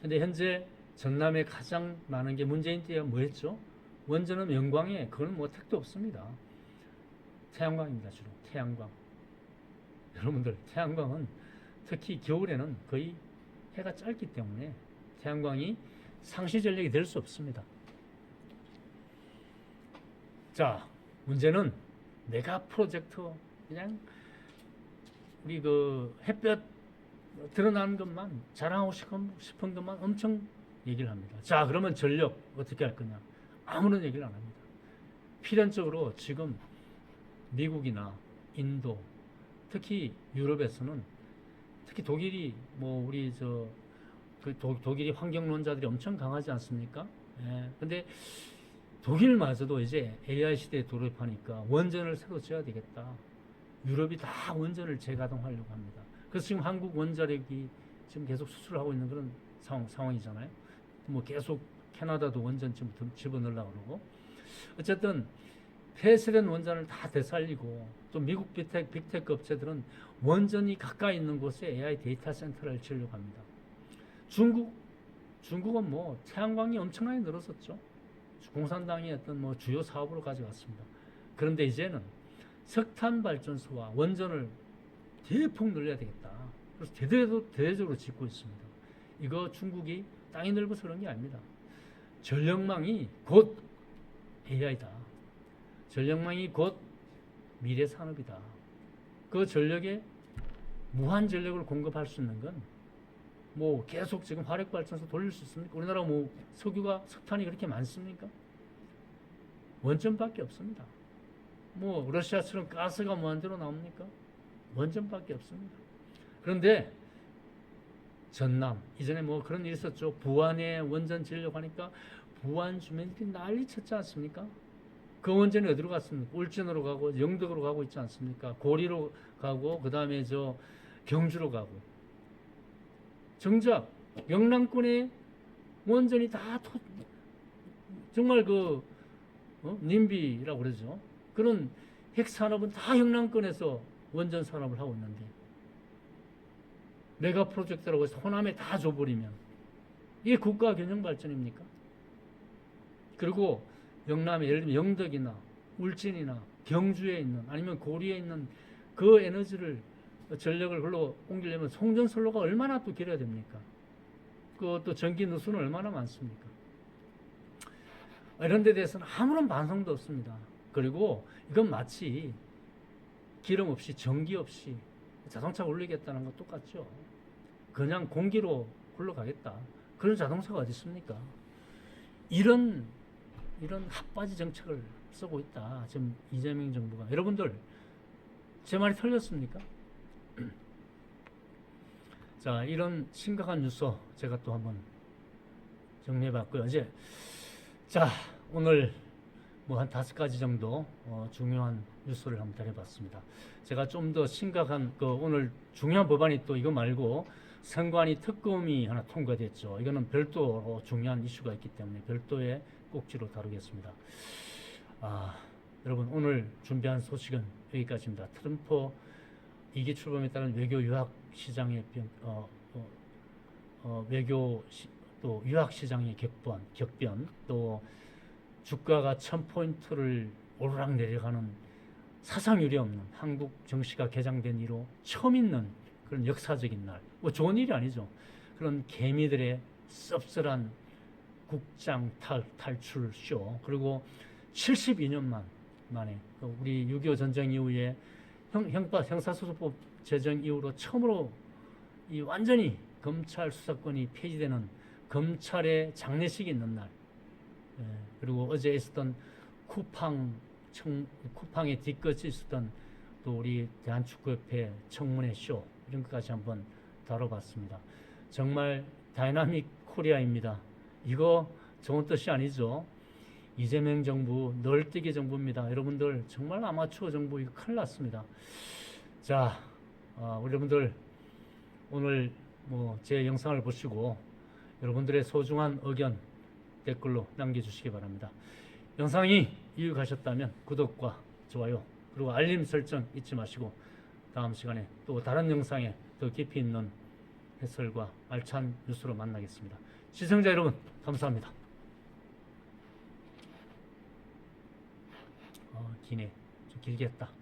근데 현재 전남에 가장 많은 게 문재인 때가 뭐였죠? 원전은 영광에 그건 뭐 택도 없습니다. 태양광입니다. 주로 태양광. 여러분들 태양광은 특히 겨울에는 거의 해가 짧기 때문에 태양광이 상시 전력이 될 수 없습니다. 자, 문제는 메가 프로젝트, 그냥 우리 그 햇볕 드러나는 것만 자랑하고 싶은 것만 엄청 얘기를 합니다. 자, 그러면 전력 어떻게 할 거냐? 아무런 얘기를 안 합니다. 필연적으로 지금 미국이나 인도, 특히 유럽에서는, 특히 독일이 뭐 우리 독일이 환경론자들이 엄청 강하지 않습니까? 예. 근데 독일마저도 이제 AI 시대에 돌입하니까 원전을 새로 지어야 되겠다. 유럽이 다 원전을 재가동하려고 합니다. 그래서 지금 한국 원자력이 지금 계속 수출을 하고 있는 그런 상황이잖아요. 뭐 계속 캐나다도 원전 지금 집어넣으려고 그러고. 어쨌든 폐쇄된 원전을 다 되살리고, 또 미국 빅테크 업체들은 원전이 가까이 있는 곳에 AI 데이터 센터를 지으려고 합니다. 중국은 뭐 태양광이 엄청나게 늘었었죠. 공산당이 어떤 뭐 주요 사업으로 가져갔습니다. 그런데 이제는 석탄 발전소와 원전을 대폭 늘려야 되겠다. 그래서 대대적으로 짓고 있습니다. 이거 중국이 땅이 넓어서 그런 게 아닙니다. 전력망이 곧 AI다. 전력망이 곧 미래 산업이다. 그 전력에 무한 전력을 공급할 수 있는 건 뭐 계속 지금 화력 발전소 돌릴 수 있습니까? 우리나라 뭐 석탄이 그렇게 많습니까? 원전밖에 없습니다. 뭐 러시아처럼 가스가 무한대로 나옵니까? 원전밖에 없습니다. 그런데 전남, 이전에 뭐 그런 일이 있었죠. 부안에 원전 지으려고 하니까 부안 주민들이 난리 쳤지 않습니까? 그 원전이 어디로 갔습니까? 울진으로 가고 영덕으로 가고 있지 않습니까? 고리로 가고 그 다음에 경주로 가고. 정작 영남권의 원전이 다 정말 님비라고 그러죠. 그런 핵산업은 다 영남권에서 원전 산업을 하고 있는데, 메가 프로젝트라고 해서 호남에 다 줘버리면 이게 국가 균형 발전입니까? 그리고 영남에 예를 들면 영덕이나 울진이나 경주에 있는, 아니면 고리에 있는 그 에너지를, 전력을 걸로 옮기려면 송전선로가 얼마나 또 길어야 됩니까? 또 전기 누수는 얼마나 많습니까? 이런 데 대해서는 아무런 반성도 없습니다. 그리고 이건 마치 기름 없이 전기 없이 자동차 올리겠다는 거 똑같죠. 그냥 공기로 굴러가겠다. 그런 자동차가 어디 있습니까? 이런 핫바지 정책을 쓰고 있다. 지금 이재명 정부가. 여러분들, 제 말이 틀렸습니까? 자, 이런 심각한 뉴스 제가 또 한번 정리해봤고요. 자, 오늘 뭐 한 5가지 정도 중요한 뉴스를 한번 다뤄봤습니다. 제가 좀 더 심각한 오늘 중요한 법안이 또 이거 말고 선관위 특검이 하나 통과됐죠. 이거는 별도로 중요한 이슈가 있기 때문에 별도의 꼭지로 다루겠습니다. 여러분, 오늘 준비한 소식은 여기까지입니다. 트럼프 2기 출범에 따른 외교 유학 시장의 또 유학 시장의 격변, 또 주가가 1000포인트를 오르락 내려가는 사상 유례 없는 한국 정시가 개장된 이후 처음 있는 그런 역사적인 날. 뭐 좋은 일이 아니죠. 그런 개미들의 씁쓸한 국장 탈출 쇼. 그리고 72년 만에 우리 6.25 전쟁 이후에 형사소송법 제정 이후로 처음으로 완전히 검찰 수사권이 폐지되는 검찰의 장례식이 있는 날. 그리고 어제 있었던 쿠팡의 뒤끝이 있었던 또 우리 대한축구협회 청문회 쇼, 이런 것까지 한번 다뤄봤습니다. 정말 다이나믹 코리아입니다. 이거 좋은 뜻이 아니죠. 이재명 정부, 널뛰기 정부입니다. 여러분들 정말 아마추어 정부, 이거 큰일 났습니다. 자, 우리 여러분들 오늘 제 영상을 보시고 여러분들의 소중한 의견 댓글로 남겨주시기 바랍니다. 영상이 유익하셨다면 구독과 좋아요, 그리고 알림 설정 잊지 마시고 다음 시간에 또 다른 영상에 더 깊이 있는 해설과 알찬 뉴스로 만나겠습니다. 시청자 여러분, 감사합니다. 기네. 좀 길게 했다.